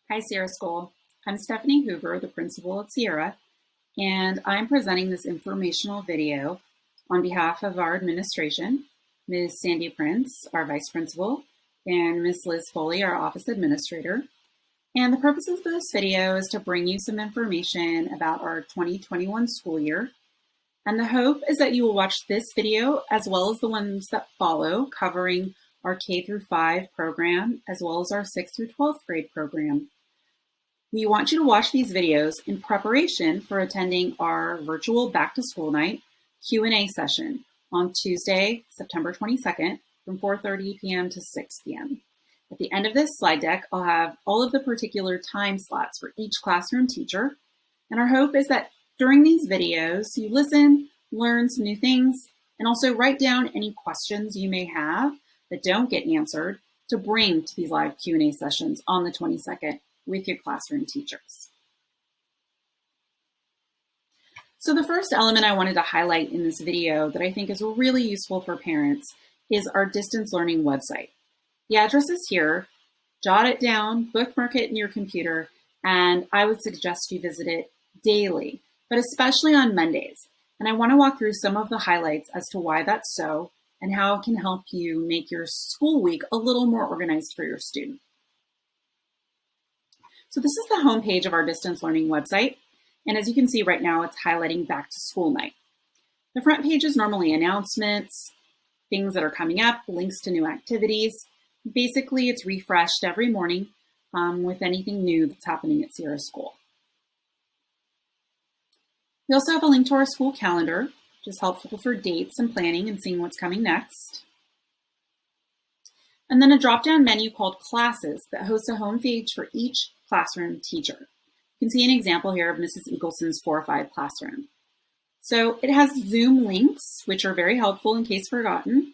Hi, Sierra School. I'm Stephanie Hoover, the principal at Sierra, and I'm presenting this informational video on behalf of our administration, Ms. Sandy Prince, our vice principal, and Ms. Liz Foley, our office administrator. And the purpose of this video is to bring you some information about our 2021 school year. And the hope is that you will watch this video as well as the ones that follow, covering our K through 5 program, as well as our 6th through 12th grade program. We want you to watch these videos in preparation for attending our virtual back to school night Q&A session on Tuesday, September 22nd from 4:30 p.m. to 6 p.m. At the end of this slide deck, I'll have all of the particular time slots for each classroom teacher. And our hope is that during these videos, you listen, learn some new things, and also write down any questions you may have that don't get answered to bring to these live Q&A sessions on the 22nd with your classroom teachers. So the first element I wanted to highlight in this video that I think is really useful for parents is our distance learning website. The address is here. Jot it down, bookmark it in your computer, and I would suggest you visit it daily, but especially on Mondays. And I want to walk through some of the highlights as to why that's so and how it can help you make your school week a little more organized for your student. So this is the homepage of our distance learning website. And as you can see right now, it's highlighting back to school night. The front page is normally announcements, things that are coming up, links to new activities. Basically, it's refreshed every morning with anything new that's happening at Sierra School. We also have a link to our school calendar, which is helpful for dates and planning and seeing what's coming next. And then a drop-down menu called Classes that hosts a home page for each classroom teacher. You can see an example here of Mrs. Eagleson's 4-5 classroom. So it has Zoom links, which are very helpful in case forgotten,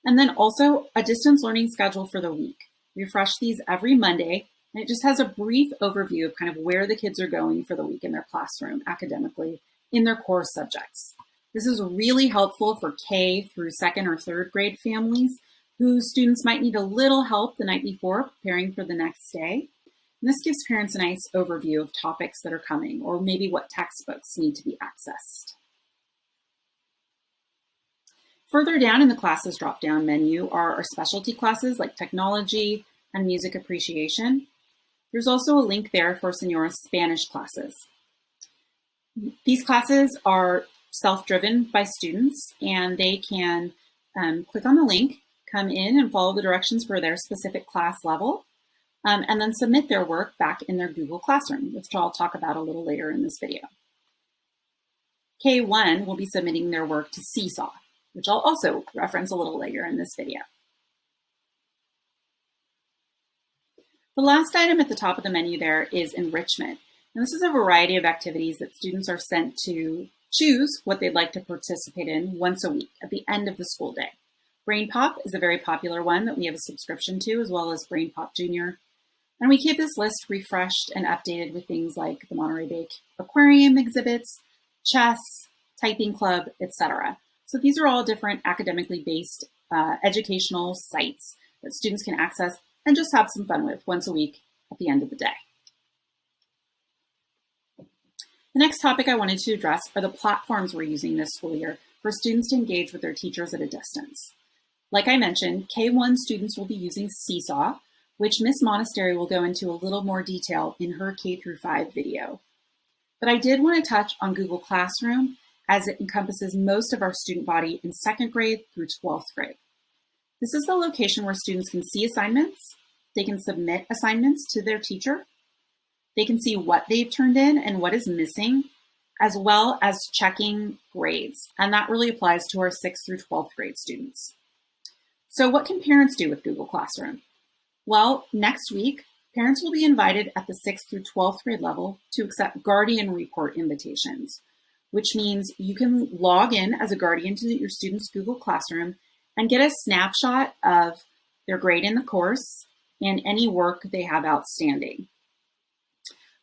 and then also a distance learning schedule for the week. We refresh these every Monday, and it just has a brief overview of kind of where the kids are going for the week in their classroom academically in their core subjects. This is really helpful for K through 2nd or 3rd grade families whose students might need a little help the night before preparing for the next day. And this gives parents a nice overview of topics that are coming or maybe what textbooks need to be accessed. Further down in the classes drop-down menu are our specialty classes like technology and music appreciation. There's also a link there for Señora's Spanish classes. These classes are self-driven by students and they can click on the link, come in and follow the directions for their specific class level, and then submit their work back in their Google Classroom, which I'll talk about a little later in this video. K1 will be submitting their work to Seesaw, which I'll also reference a little later in this video. The last item at the top of the menu there is enrichment. And this is a variety of activities that students are sent to choose what they'd like to participate in once a week at the end of the school day. Brain Pop is a very popular one that we have a subscription to, as well as Brain Pop Junior. And we keep this list refreshed and updated with things like the Monterey Bay Aquarium exhibits, chess, typing club, etc. So these are all different academically based educational sites that students can access and just have some fun with once a week at the end of the day. The next topic I wanted to address are the platforms we're using this school year for students to engage with their teachers at a distance. Like I mentioned, K1 students will be using Seesaw, which Miss Monastery will go into a little more detail in her K through 5 video. But I did want to touch on Google Classroom as it encompasses most of our student body in 2nd grade through 12th grade. This is the location where students can see assignments, they can submit assignments to their teacher, they can see what they've turned in and what is missing, as well as checking grades. And that really applies to our 6th through 12th grade students. So what can parents do with Google Classroom? Well, next week, parents will be invited at the 6th through 12th grade level to accept Guardian Report invitations, which means you can log in as a guardian to your student's Google Classroom and get a snapshot of their grade in the course and any work they have outstanding.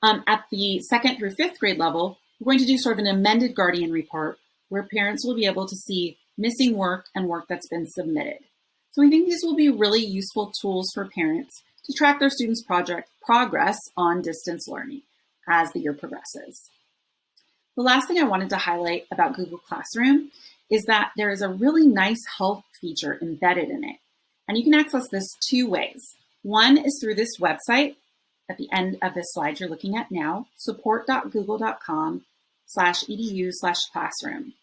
At the 2nd through 5th grade level, we're going to do sort of an amended Guardian Report where parents will be able to see missing work and work that's been submitted. So we think these will be really useful tools for parents to track their students' progress on distance learning as the year progresses. The last thing I wanted to highlight about Google Classroom is that there is a really nice help feature embedded in it. And you can access this two ways. One is through this website at the end of this slide you're looking at now, support.google.com/edu/classroom.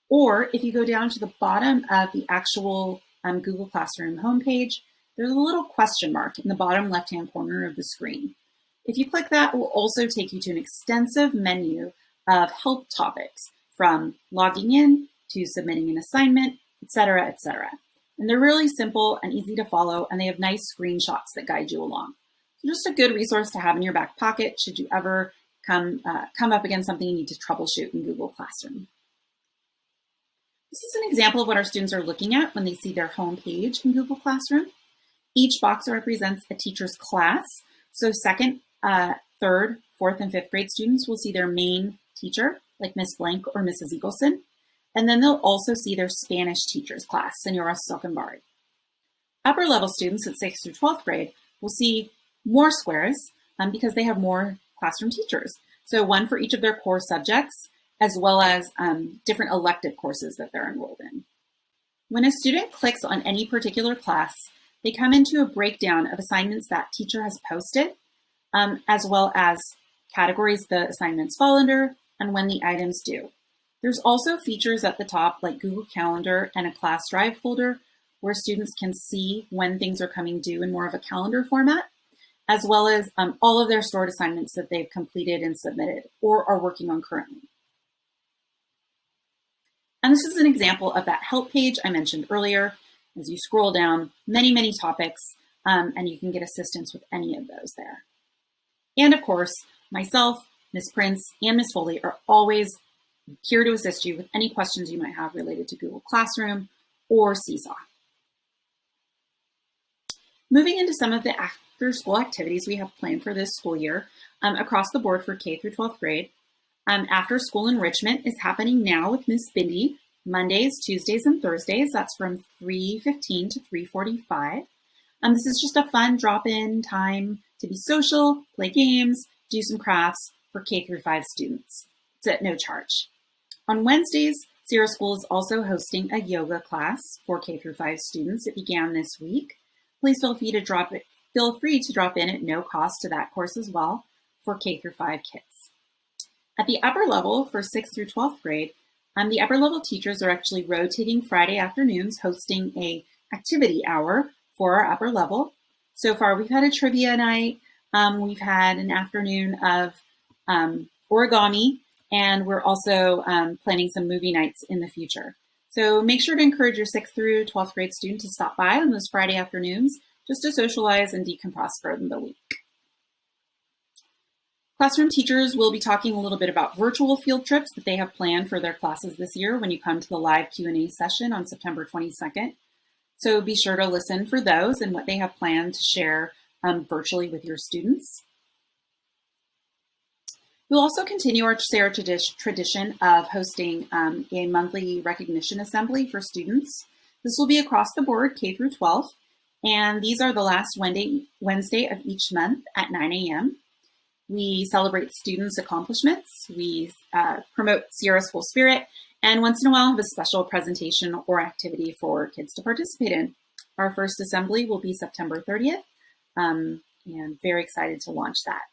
Or if you go down to the bottom of the actual Google Classroom homepage, there's a little question mark in the bottom left-hand corner of the screen. If you click that, it will also take you to an extensive menu of help topics, from logging in to submitting an assignment, etc., etc. And they're really simple and easy to follow, and they have nice screenshots that guide you along. So just a good resource to have in your back pocket should you ever come up against something you need to troubleshoot in Google Classroom. This is an example of what our students are looking at when they see their home page in Google Classroom. Each box represents a teacher's class. So second, third, fourth, and fifth grade students will see their main teacher, like Miss Blank or Mrs. Eagleson. And then they'll also see their Spanish teacher's class, Senora Sockenbari. Upper level students at 6th through 12th grade will see more squares because they have more classroom teachers. So one for each of their core subjects, as well as different elective courses that they're enrolled in. When a student clicks on any particular class, they come into a breakdown of assignments that teacher has posted, as well as categories the assignments fall under and when the items due. There's also features at the top like Google Calendar and a class drive folder where students can see when things are coming due in more of a calendar format, as well as all of their stored assignments that they've completed and submitted or are working on currently. And this is an example of that help page I mentioned earlier. As you scroll down, many topics, and you can get assistance with any of those there. And of course, myself, Ms. Prince, and Ms. Foley are always here to assist you with any questions you might have related to Google Classroom or Seesaw. Moving into some of the after-school activities we have planned for this school year across the board for K through 12th grade. After-school enrichment is happening now with Ms. Bindi, Mondays, Tuesdays, and Thursdays. That's from 3:15 to 3:45. This is just a fun drop-in time to be social, play games, do some crafts for K through 5 students. It's at no charge. On Wednesdays, Sierra School is also hosting a yoga class for K through 5 students. It began this week. Please feel free to drop in at no cost to that course as well for K through 5 kids. At the upper level for 6th through 12th grade, the upper level teachers are actually rotating Friday afternoons, hosting a activity hour for our upper level. So far, we've had a trivia night. We've had an afternoon of origami, and we're also planning some movie nights in the future. So make sure to encourage your 6th through 12th grade student to stop by on those Friday afternoons just to socialize and decompress for the week. Classroom teachers will be talking a little bit about virtual field trips that they have planned for their classes this year when you come to the live Q&A session on September 22nd. So be sure to listen for those and what they have planned to share virtually with your students. We'll also continue our Sarah tradition of hosting a monthly recognition assembly for students. This will be across the board, K through 12, and these are the last Wednesday of each month at 9 a.m. We celebrate students' accomplishments, we promote Sierra School spirit, and once in a while have a special presentation or activity for kids to participate in. Our first assembly will be September 30th, and very excited to launch that.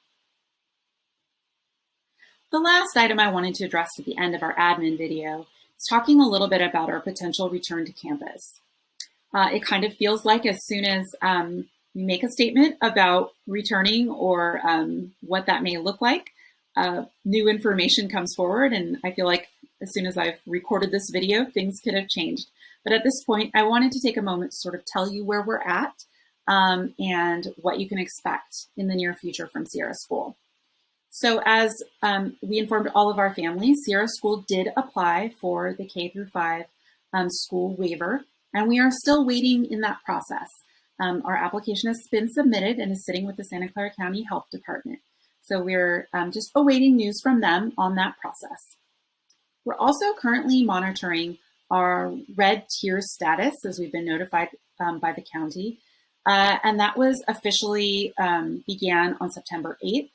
The last item I wanted to address at the end of our admin video is talking a little bit about our potential return to campus. It kind of feels like as soon as we make a statement about returning or what that may look like, new information comes forward, and I feel like as soon as I've recorded this video, things could have changed. But at this point, I wanted to take a moment to sort of tell you where we're at and what you can expect in the near future from Sierra School. So as we informed all of our families, Sierra School did apply for the K through 5 school waiver, and we are still waiting in that process. Our application has been submitted and is sitting with the Santa Clara County Health Department. So we're just awaiting news from them on that process. We're also currently monitoring our red tier status as we've been notified by the county. And that was officially began on September 8th,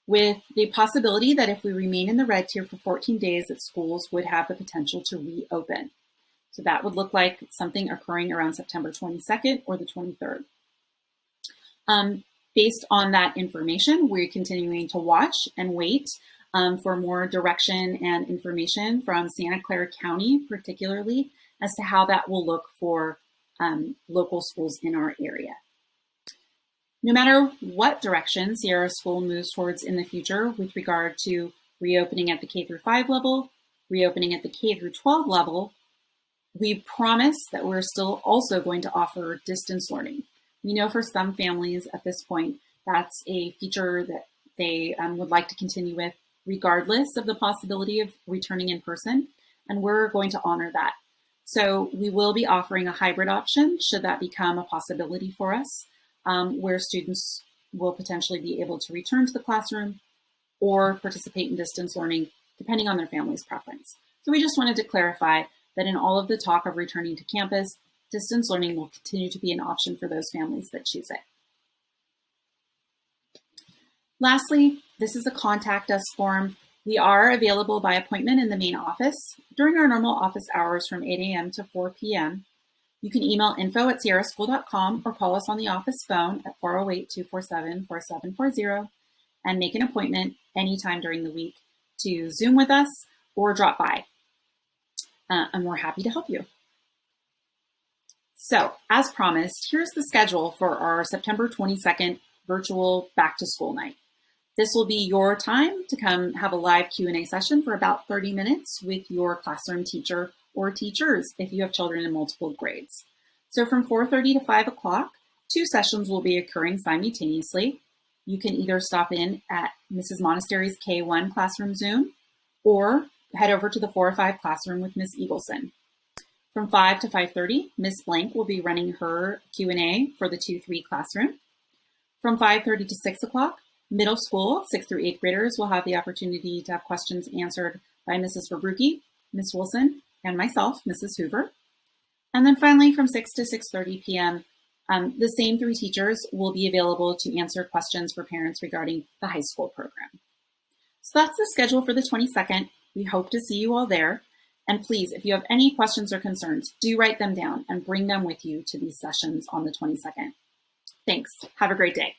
with the possibility that if we remain in the red tier for 14 days, that schools would have the potential to reopen. So that would look like something occurring around September 22nd or the 23rd. Based on that information, we're continuing to watch and wait for more direction and information from Santa Clara County, particularly as to how that will look for local schools in our area. No matter what direction Sierra School moves towards in the future with regard to reopening at the K-5 level, reopening at the K-12 level, we promise that we're still also going to offer distance learning. We know for some families at this point, that's a feature that they would like to continue with regardless of the possibility of returning in person, and we're going to honor that. So we will be offering a hybrid option should that become a possibility for us, where students will potentially be able to return to the classroom or participate in distance learning, depending on their family's preference. So we just wanted to clarify that in all of the talk of returning to campus, distance learning will continue to be an option for those families that choose it. Lastly, this is a contact us form. We are available by appointment in the main office during our normal office hours from 8 a.m. to 4 p.m. You can email info@sierraschool.com or call us on the office phone at 408-247-4740 and make an appointment anytime during the week to Zoom with us or drop by. And we're happy to help you. So, as promised, here's the schedule for our September 22nd virtual back to school night. This will be your time to come have a live Q&A session for about 30 minutes with your classroom teacher or teachers if you have children in multiple grades. So from 4:30 to 5 o'clock, 2 sessions will be occurring simultaneously. You can either stop in at Mrs. Monastery's K1 classroom Zoom or head over to the 405 classroom with Ms. Eagleson. From 5 to 5:30, Ms. Blank will be running her Q&A for the 2-3 classroom. From 5:30 to 6 o'clock, middle school, 6th through 8th graders will have the opportunity to have questions answered by Mrs. Verbrucki, Ms. Wilson, and myself, Mrs. Hoover. And then finally, from 6 to 6:30 p.m., the same 3 teachers will be available to answer questions for parents regarding the high school program. So that's the schedule for the 22nd. We hope to see you all there. And please, if you have any questions or concerns, do write them down and bring them with you to these sessions on the 22nd. Thanks. Have a great day.